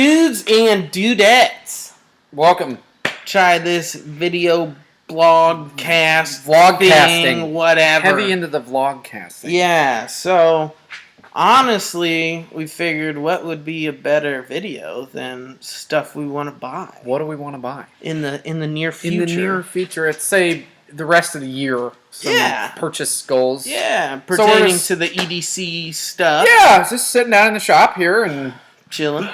Dudes and dudettes, Welcome. try this video blogcast Vlogcasting. thing, whatever. Heavy into the vlogcasting. Yeah, so honestly, we figured what would be a better video than stuff we want to buy What do we want to buy? in the near future. In the near future, it's say the rest of the year. Some purchase goals. Yeah, pertaining to the EDC stuff. Yeah, just sitting down in the shop here and Chilling,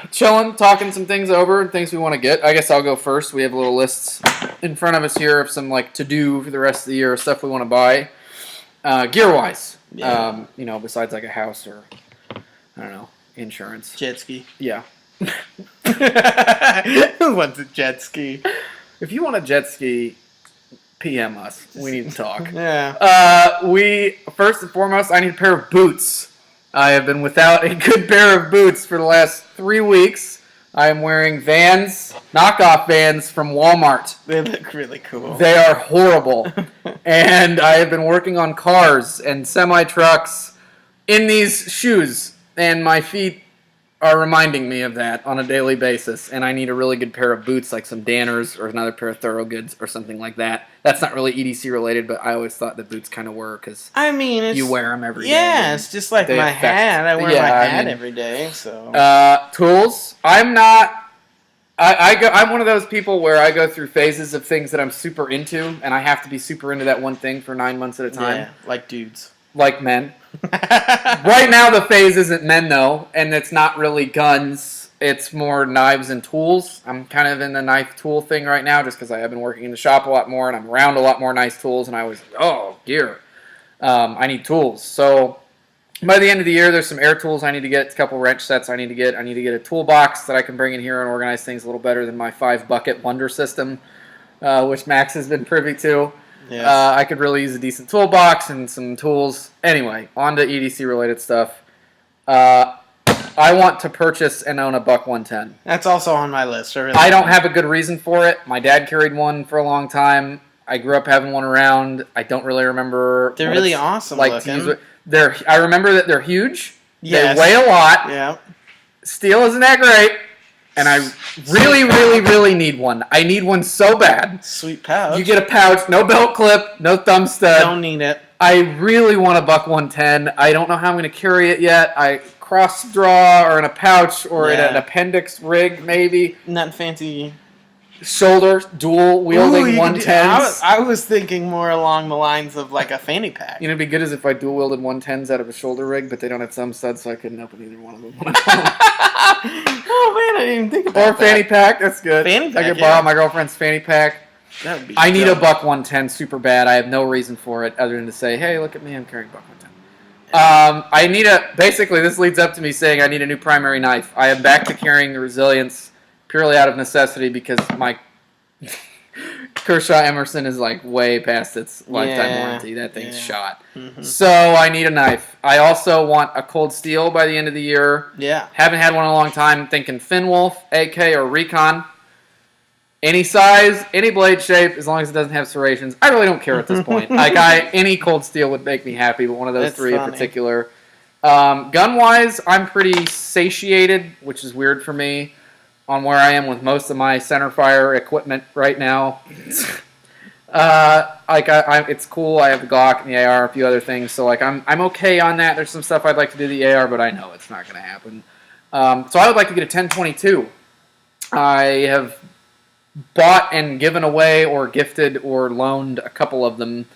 talking some things over and things we want to get. I guess I'll go first. We have little lists in front of us here of some like to do for the rest of the year, stuff we want to buy, gear wise. Yeah. Besides like a house or I don't know, insurance. jet ski. Yeah. Who wants a jet ski? If you want a jet ski, PM us. We need to talk. Yeah. We first and foremost, I need a pair of boots. I have been without a good pair of boots for the last 3 weeks. I am wearing Vans, knockoff Vans from Walmart. They look really cool. They are horrible. And I have been working on cars and semi-trucks in these shoes. And my feet are reminding me of that on a daily basis. And I need a really good pair of boots, like some Danners or another pair of Thorogoods or something like that. That's not really EDC related, but I always thought that boots kind of were because you wear them every day. Yeah, it's just like my hat. I wear my hat every day. So tools. I'm one of those people where I go through phases of things that I'm super into, and I have to be super into that one thing for 9 months at a time. Yeah, like dudes. Like men. Right now the phase isn't men though, and it's not really guns. It's more knives and tools. I'm kind of in the knife tool thing right now just because I have been working in the shop a lot more and I'm around a lot more nice tools, and I was, gear. I need tools. So by the end of the year, there's some air tools I need to get, a couple wrench sets I need to get. I need to get a toolbox that I can bring in here and organize things a little better than my 5-bucket Wonder system, which Max has been privy to. Yes. I could really use a decent toolbox and some tools. Anyway, on to EDC related stuff. I want to purchase and own a Buck 110. That's also on my list. I don't have a good reason for it. My dad carried one for a long time. I grew up having one around. I don't really remember. They're really awesome looking. I remember that they're huge. Yes. They weigh a lot. Yeah. Steel isn't that great. And I really, really, really need one. I need one so bad. Sweet pouch. You get a pouch, no belt clip, no thumb stud. Don't need it. I really want a Buck 110. I don't know how I'm going to carry it yet. I cross draw or in a pouch or in an appendix rig maybe. Not fancy. Shoulder, dual wielding 110s. I was thinking more along the lines of like a fanny pack. You know, it'd be good as if I dual wielded 110s out of a shoulder rig, but they don't have thumb studs, so I couldn't open either one of them. Oh man, I didn't even think about that. Or fanny pack, that's good. Fanny pack, I could borrow my girlfriend's fanny pack. That would be I need a Buck 110 super bad. I have no reason for it other than to say, hey, look at me, I'm carrying Buck 110. Basically, this leads up to me saying I need a new primary knife. I am back to carrying the Resilience purely out of necessity because my Kershaw Emerson is like way past its lifetime warranty. That thing's shot. Mm-hmm. So I need a knife. I also want a cold steel by the end of the year. Yeah. Haven't had one in a long time. Thinking Finwolf, AK, or Recon. Any size, any blade shape, as long as it doesn't have serrations. I really don't care at this point. Any cold steel would make me happy, but one of those three in particular. Gun-wise, I'm pretty satiated, which is weird for me, on where I am with most of my centerfire equipment right now. It's cool. I have the Glock and the AR, a few other things, so I'm okay on that. There's some stuff I'd like to do the AR, but I know it's not going to happen. So I would like to get a 1022. I have bought and given away or gifted or loaned a couple of them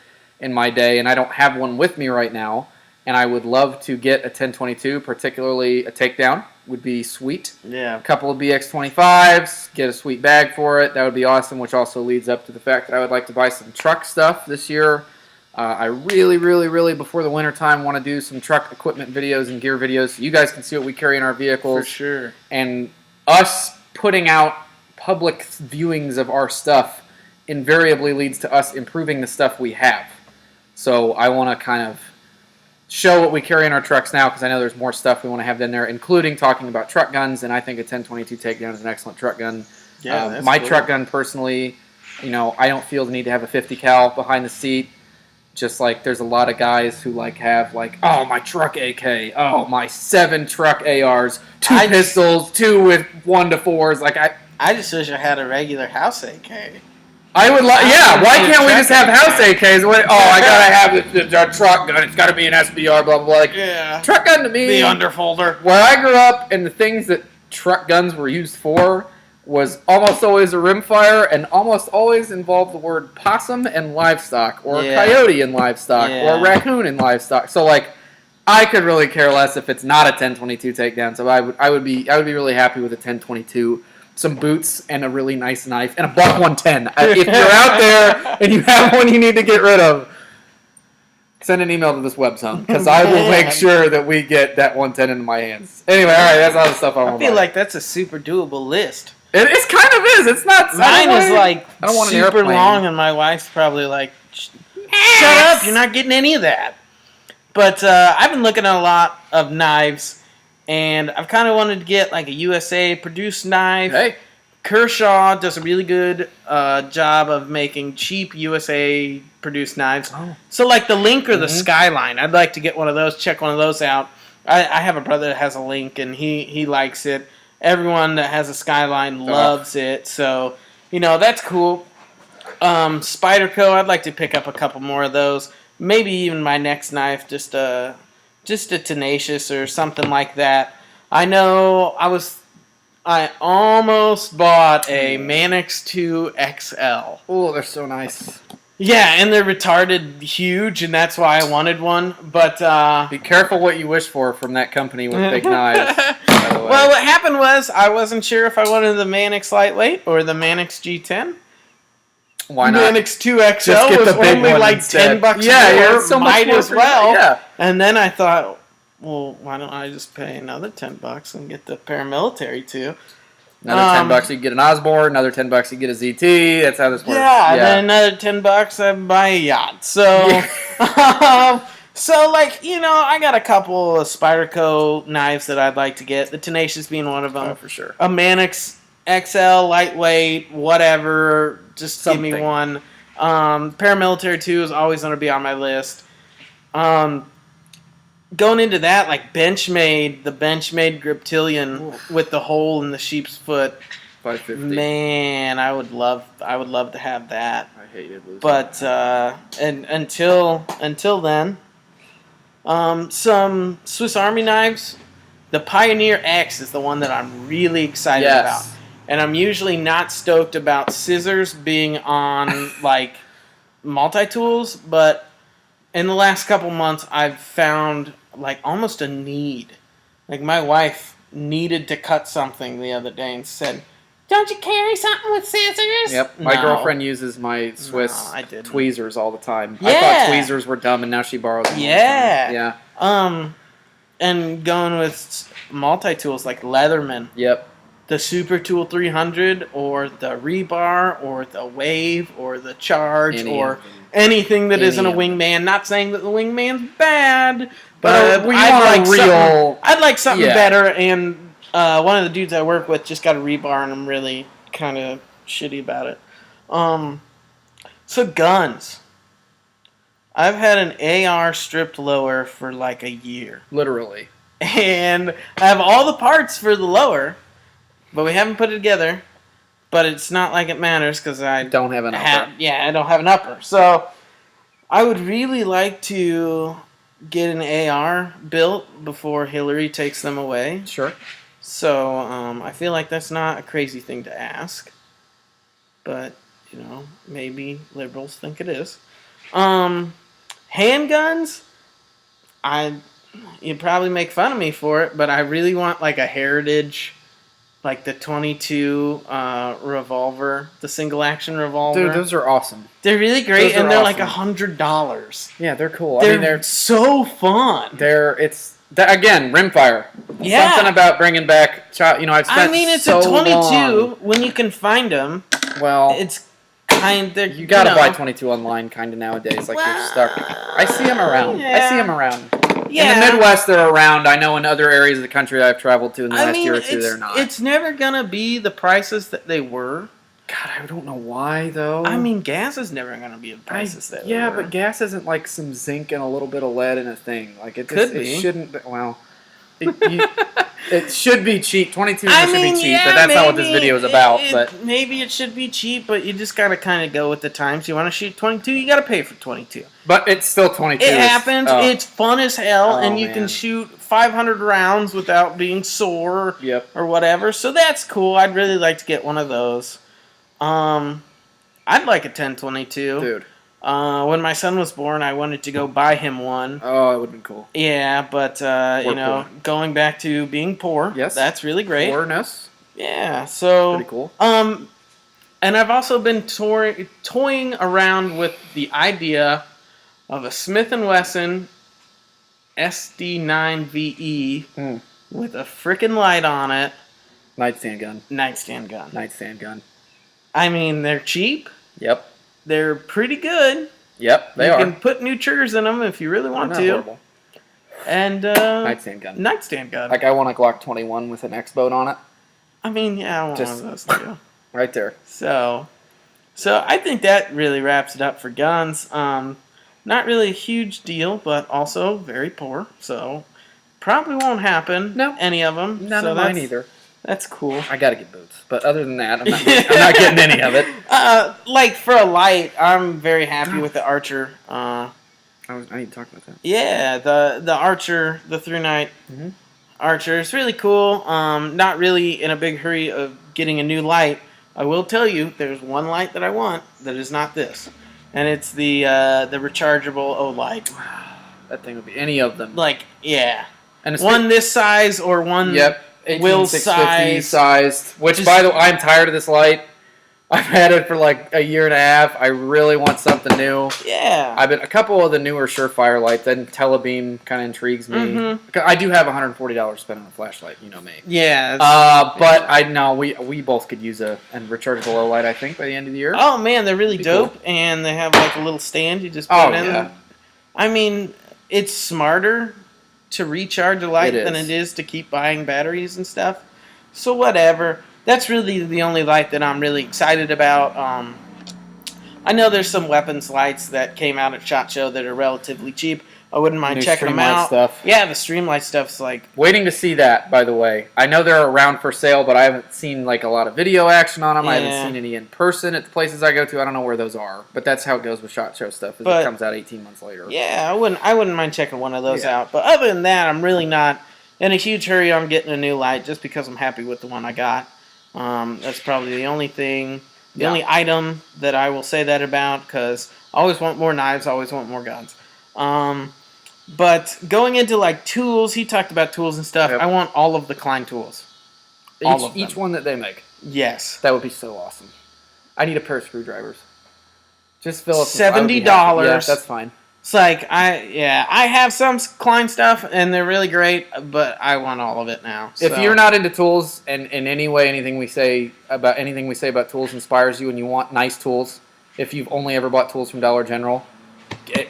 in my day, and I don't have one with me right now. And I would love to get a 1022, particularly a takedown would be sweet. Yeah. A couple of BX25s, get a sweet bag for it. That would be awesome, which also leads up to the fact that I would like to buy some truck stuff this year. I really, really, really, before the winter time, want to do some truck equipment videos and gear videos so you guys can see what we carry in our vehicles. For sure. And us putting out public viewings of our stuff invariably leads to us improving the stuff we have. So I want to kind of show what we carry in our trucks now because I know there's more stuff we want to have in there, including talking about truck guns, and I think a 1022 takedown is an excellent truck gun. My truck gun personally, I don't feel the need to have a 50 cal behind the seat. Just like there's a lot of guys who like have like, oh, my truck AK, oh, my 7 truck ARs, 2 pistols, 2 with 1 to 4s. Like I just wish I had a regular house AK. I would like, yeah. Why can't we just have house AKs? I gotta have the truck gun. It's gotta be an SBR. Blah blah. Blah. Like, yeah. Truck gun to me. The underfolder. Where I grew up, and the things that truck guns were used for was almost always a rimfire, and almost always involved the word possum and livestock, or coyote and livestock, or raccoon and livestock. So like, I could really care less if it's not a 1022 takedown. So I would be really happy with a 1022. Some boots and a really nice knife and a buck 110. If you're out there and you have one you need to get rid of, send an email to this web zone because I will make sure that we get that 110 into my hands. Anyway, all right, that's all the stuff I want. I feel like that's a super doable list. It kind of is. It's not. Mine is like super long, and my wife's probably like, "Shut up! You're not getting any of that." But I've been looking at a lot of knives. And I've kind of wanted to get like a USA produced knife. Hey. Kershaw does a really good job of making cheap USA produced knives. Oh. So like the Link or the Skyline, I'd like to get one of those, check one of those out. I have a brother that has a Link and he likes it. Everyone that has a Skyline loves it. So, that's cool. Spyderco, I'd like to pick up a couple more of those. Maybe even my next knife, just a Tenacious or something like that. I know I almost bought a Manix 2 XL. Oh, they're so nice. Yeah, and they're retarded huge, and that's why I wanted one. But be careful what you wish for from that company with big knives. By the way. Well, what happened was I wasn't sure if I wanted the Manix Lightweight or the Manix G10. Why not? Manix 2 XL was only like $10 more. Yeah, so might as well. Yeah. And then I thought, well, why don't I just pay another $10 and get the paramilitary too? Another $10 you get an Osborne. Another $10 you get a ZT. That's how this works. Yeah, and then another $10 I buy a yacht. So, I got a couple of Spyderco knives that I'd like to get. The Tenacious being one of them. Oh, for sure. A Manix XL, lightweight, whatever. Just give me one. Paramilitary 2 is always going to be on my list. Going into that, like the Benchmade Griptilian with the hole in the sheep's foot. 550. Man, I would love to have that. I hated losing. But and until then, some Swiss Army knives. The Pioneer X is the one that I'm really excited about. And I'm usually not stoked about scissors being on, like, multi-tools, but in the last couple months, I've found, like, almost a need. Like, my wife needed to cut something the other day and said, "Don't you carry something with scissors?" Yep. My girlfriend uses my Swiss tweezers all the time. Yeah. I thought tweezers were dumb, and now she borrows them. Yeah. And going with multi-tools like Leatherman. Yep. The Super Tool 300 or the Rebar or the Wave or the Charge anything that isn't a Wingman. Not saying that the Wingman's bad, but I'd like something better. And one of the dudes I work with just got a Rebar, and I'm really kind of shitty about it. So guns. I've had an AR stripped lower for like a year. Literally. And I have all the parts for the lower. But we haven't put it together. But it's not like it matters because I don't have an upper. I don't have an upper. So I would really like to get an AR built before Hillary takes them away. Sure. So I feel like that's not a crazy thing to ask. But, maybe liberals think it is. Handguns, you'd probably make fun of me for it, but I really want like a Heritage, like the 22 revolver, the single action revolver. Dude, those are awesome. They're really great, and they're like $100. Yeah, they're cool. They're so fun. Again, rimfire. Yeah. Something about bringing back. It's a 22 when you can find them. Well, it's kind of you gotta buy 22 online kind of nowadays. Like you're stuck. I see them around. Yeah. In the Midwest, they're around. I know in other areas of the country I've traveled to in the last year or two, they're not. It's never gonna be the prices that they were. God, I don't know why though. I mean, gas is never going to be the prices that. Yeah, but gas isn't like some zinc and a little bit of lead in a thing. Like it Could it be. shouldn't. Well, it should be cheap. 22 I should mean, be cheap, yeah, but that's not what this video is about. But maybe it should be cheap, but you just gotta kind of go with the times. You want to shoot 22, you gotta pay for 22. But it's still 22. It happens. It's fun as hell, and you can man. shoot 500 rounds without being sore. Yep. Or whatever. So that's cool. I'd really like to get one of those. I'd like a 1022. Dude. When my son was born, I wanted to go buy him one. Oh, it would have been cool. Yeah, but you know, going back to being poor, yes, that's really great. Poorness. Yeah, so pretty cool. And I've also been toying around with the idea of a Smith & Wesson SD9VE with a frickin' light on it. Nightstand gun. Nightstand gun. Nightstand gun. I mean, they're cheap. Yep. They're pretty good. Yep, they are. You can put new triggers in them if you really want to. Horrible. And nightstand gun. Nightstand gun. Like I want a Glock 21 with an X-boat on it. I mean, yeah, I want one of those too. Right there. So I think that really wraps it up for guns. Not really a huge deal, but also very poor. So probably won't happen. No. Any of them. None of mine either. That's cool. I gotta get boots, but other than that, I'm not getting any of it. Like for a light, I'm very happy with the Archer. I need to talk about that. Yeah, the Archer, the through night Archer is really cool. Not really in a big hurry of getting a new light. I will tell you, there's one light that I want that is not this, and it's the rechargeable O-light. That thing would be any of them. Like, yeah, and it's one this size or one. Yep. Will 18650 sized. Which, Just, by the way, I'm tired of this light. I've had it for like a year and a half. I really want something new. Yeah. I've been a couple of the newer Surefire lights. Then Telebeam kind of intrigues me. I do have $140 spent on a flashlight. You know me. Yeah. But I know we both could use a rechargeable low light. I think by the end of the year. Oh man, they're really dope, cool. and they have like a little stand you just put in. Yeah. I mean, it's smarter to recharge a light than it is to keep buying batteries and stuff. So whatever. That's really the only light that I'm really excited about. I know there's some weapons lights that came out at SHOT Show that are relatively cheap. I wouldn't mind checking them out. Stuff. Yeah, the Streamlight stuff's like... Waiting to see that, by the way. I know they're around for sale, but I haven't seen like a lot of video action on them. Yeah. I haven't seen any in person at the places I go to. I don't know where those are. But that's how it goes with SHOT Show stuff. It comes out 18 months later. Yeah, I wouldn't mind checking one of those out. But other than that, I'm really not in a huge hurry on getting a new light just because I'm happy with the one I got. That's probably the only thing, the only item that I will say that about, because I always want more knives, I always want more guns. But going into like tools, he talked about tools and stuff. I want all of the Klein tools. Each one that they make. Yes. That would be so awesome. I need a pair of screwdrivers. Just fill up $70. Yeah, that's fine. It's like I have some Klein stuff and they're really great, but I want all of it now. If you're not into tools and in any way anything we say about tools inspires you and you want nice tools, if you've only ever bought tools from Dollar General,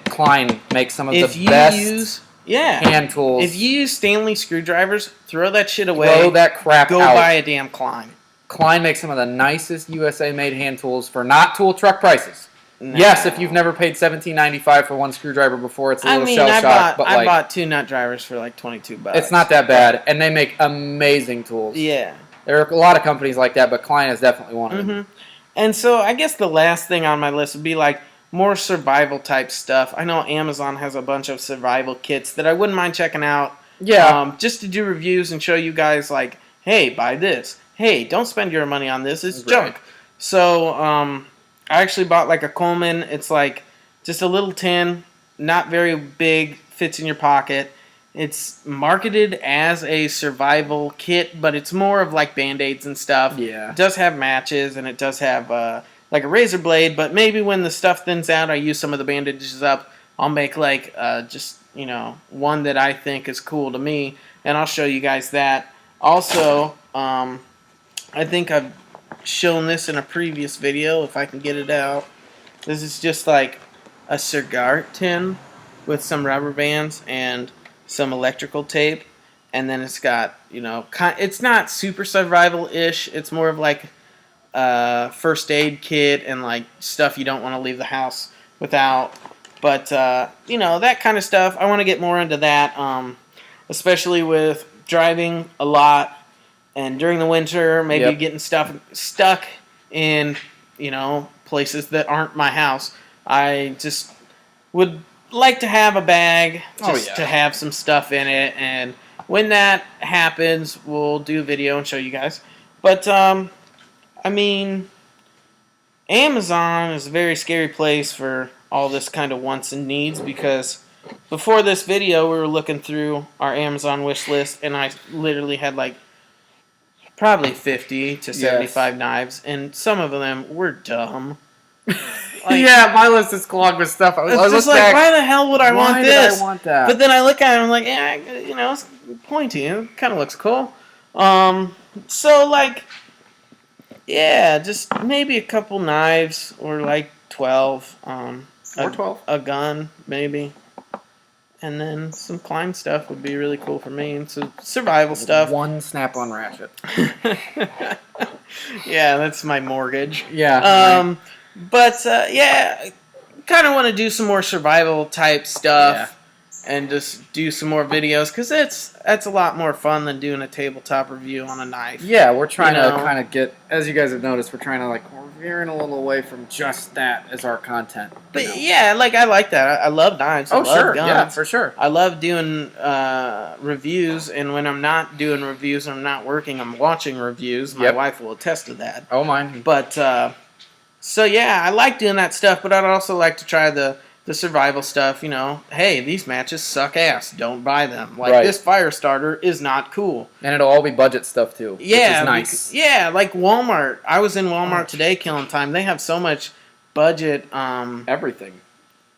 Klein makes some of the best hand tools. If you use Stanley screwdrivers, throw that shit away. Throw that crap out. Go buy a damn Klein. Klein makes some of the nicest USA-made hand tools for not tool truck prices. Nah. Yes, if you've never paid $17.95 for one screwdriver before, it's a little shell shock. But I bought 2 nut drivers for like $22. It's not that bad, and they make amazing tools. Yeah. There are a lot of companies like that, but Klein is definitely one of them. And so I guess the last thing on my list would be like more survival type stuff. I know Amazon has a bunch of survival kits that I wouldn't mind checking out. Yeah. Just to do reviews and show you guys like, hey, buy this. Hey, don't spend your money on this. It's junk. So I actually bought like a Coleman. It's like just a little tin, not very big, fits in your pocket. It's marketed as a survival kit, but it's more of like Band-Aids and stuff. Yeah. It does have matches, and it does have like a razor blade, but maybe when the stuff thins out, I use some of the bandages up. I'll make like just, one that I think is cool to me, and I'll show you guys that. Also, I think I've shown this in a previous video, if I can get it out. This is just like a cigar tin with some rubber bands and some electrical tape, and then it's got, it's not super survival-ish. It's more of like first aid kit and like stuff you don't want to leave the house without. But you know, that kind of stuff. I want to get more into that, especially with driving a lot and during the winter, maybe getting stuff stuck in, you know, places that aren't my house. I just would like to have a bag just to have some stuff in it, and when that happens, we'll do a video and show you guys. But I mean, Amazon is a very scary place for all this kind of wants and needs, because before this video we were looking through our Amazon wish list and I literally had like probably 50 to 75 knives, and some of them were dumb. Like, yeah, my list is clogged with stuff. I was just like, back, why the hell would I want this? I want that? But then I look at it and I'm like, yeah, you know, it's pointy. It kind of looks cool. So like, yeah, just maybe a couple knives or like 12. Or 12. A gun, maybe. And then some climb stuff would be really cool for me, and some survival stuff. One snap-on ratchet. Yeah, that's my mortgage. Yeah. Right. But yeah, kind of want to do some more survival type stuff and just do some more videos, because that's a lot more fun than doing a tabletop review on a knife. Yeah, we're trying to kind of get, as you guys have noticed, we're trying to we're veering a little away from just that as our content. But yeah, like I like that. I love knives. I love sure, guns. yeah, for sure. I love doing reviews, and when I'm not doing reviews, I'm not working, I'm watching reviews. My wife will attest to that. Oh, mine. But so yeah, I like doing that stuff, but I'd also like to try the survival stuff. You know, hey, these matches suck ass. Don't buy them. Like this fire starter is not cool. And it'll all be budget stuff too. Yeah, which is nice. Yeah, like Walmart. I was in Walmart today killing time. They have so much budget. Everything.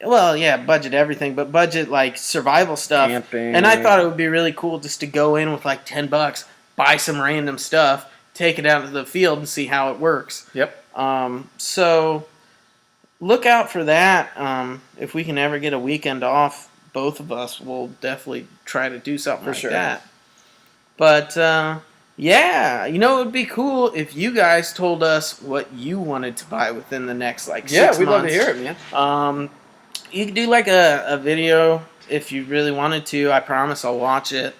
Well, yeah, budget everything, but budget like survival stuff. Camping. And I thought it would be really cool just to go in with like $10, buy some random stuff, take it out to the field, and see how it works. Yep. So look out for that. If we can ever get a weekend off, both of us will definitely try to do something like that. But yeah, you know, it would be cool if you guys told us what you wanted to buy within the next 6 months. Yeah, we'd love to hear it, man. You could do like a video if you really wanted to. I promise I'll watch it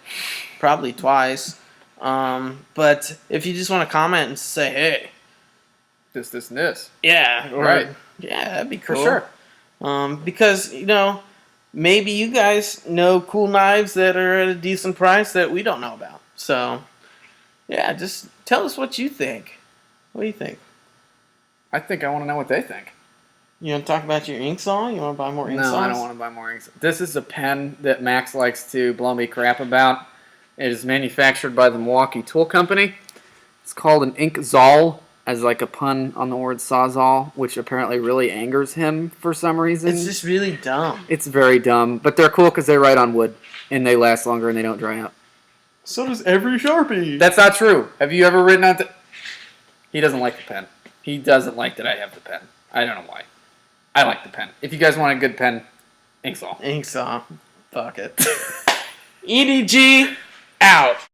probably twice. But if you just want to comment and say, hey, this, and this. Yeah. Right. Yeah, that'd be cool. For sure. Because, you know, maybe you guys know cool knives that are at a decent price that we don't know about. So, yeah, just tell us what you think. What do you think? I think I want to know what they think. You want to talk about your ink saw? You want to buy more ink saws? No, I don't want to buy more ink saws. This is a pen that Max likes to blow me crap about. It is manufactured by the Milwaukee Tool Company. It's called an Ink Zoll, as like a pun on the word sawzall, which apparently really angers him for some reason. It's just really dumb. It's very dumb, but they're cool because they write on wood, and they last longer and they don't dry out. So does every Sharpie. That's not true. Have you ever written on He doesn't like the pen. He doesn't like that I have the pen. I don't know why. I like the pen. If you guys want a good pen, Ink Saw. Ink saw. Fuck it. EDG out.